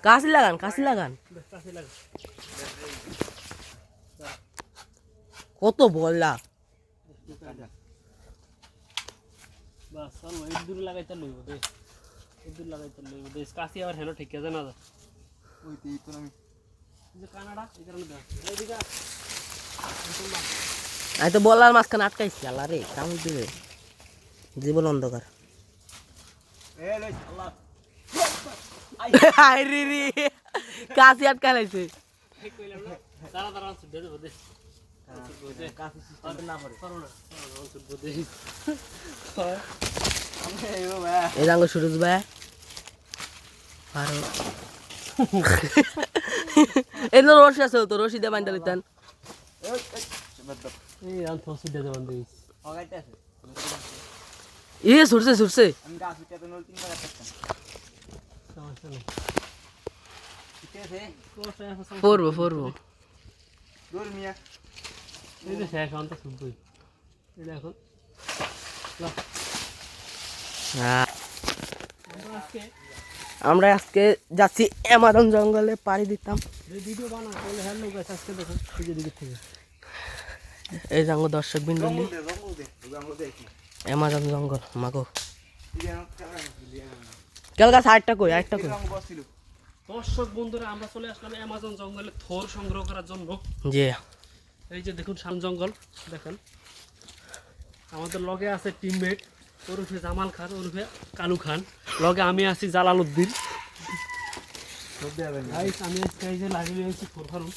কাশি লাগান কাশি লাগান কত বললা বাস চল ইদুর লাগাইতে লইব দে ইদুর লাগাইতে লইব দে কাশি আর হেনো ঠিক আছে না ওই তুই তো আমি যে কানাডা এই কারণে দাও এইদিকে আমি তো বলার মাঝখানে আটকাইছি আল্লাহ রে কামড় দিবে জীবন অন্ধকার আরে রে কাশি আটকা লাইছে দাঁড়া দাঁড়া দে দে কাশি সিস্টেম না পড়ে দে এই জাঙ্গ সুরজ ভাই আর এই তো রশি আছে তো রশি দিয়ে বাঁধা দিতেন এই আন ফসি দে বান্ধে ওগাইতে আছে ছুটছে ছুটছে আমি গাছ উঠাতে নল 3 বার কাটতাম সমস্যা নেই ঠিক আছে পড়বো দূর মিয়া এই যে শেষ অন্ত শুনবই এটা এখন আমরা আজকে যাচ্ছি অ্যামাজন জঙ্গলে পাড়ি দিতাম ভিডিও বানা তাহলে হ্যালো গাইস আজকে দেখুন এই যে দিকে থেকে এই জঙ্গ দর্শক বিন্দু জঙ্গল দেখি অ্যামাজন জঙ্গল মাগো ইয়া ক্যামেরা লিয়া কেলকা সাইডটা কই আরেকটা কই জঙ্গল বসছিল দর্শক বন্ধুরা আমরা চলে আসলাম অ্যামাজন জঙ্গলে থোর সংগ্রহ করার জন্য জি এই যে দেখুন শান জঙ্গল দেখেন আমাদের লগে আছে টিমমেট ওরফে জামাল খান ওরফে কালু খান লগে আমি আছি জালালউদ্দিন গাইস আমি আজকে এই যে লাগিয়ে আছি থোর ফার্ম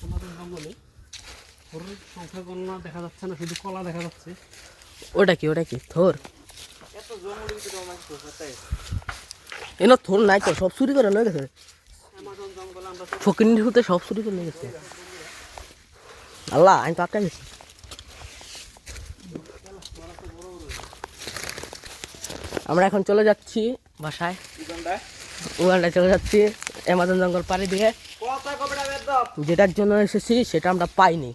আমাদের জঙ্গলে থোরের সংখ্যা গণনা দেখা যাচ্ছে না শুধু কলা দেখা যাচ্ছে ওটা কি থোর এত জঙ্গলের ভিতরে আমার তো হতাই এনো থোর নাই তো সব চুরি করে লয়ে গেছে অ্যামাজন জঙ্গলে আমরা ফকিন্নির হতে সব চুরি করে লয়ে গেছে আল্লাহ আমি তো আটকা গেছি আমরা এখন চলে যাচ্ছি বাসায় উগান্ডায় চলে যাচ্ছি অ্যামাজন জঙ্গল পাড়ি দিয়ে কত কবড়া বেদ দাও যেটার জন্য এসেছি সেটা আমরা পাইনি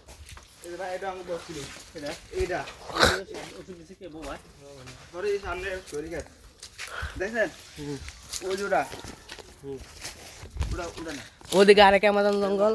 এটা আমি বসছিল এটা ওষুধ দিছে কে বাবা ধরে এই সামনে সরি গেছে দেখেন ওই জোড়া ওটা না ওদিকে আরেক অ্যামাজন জঙ্গল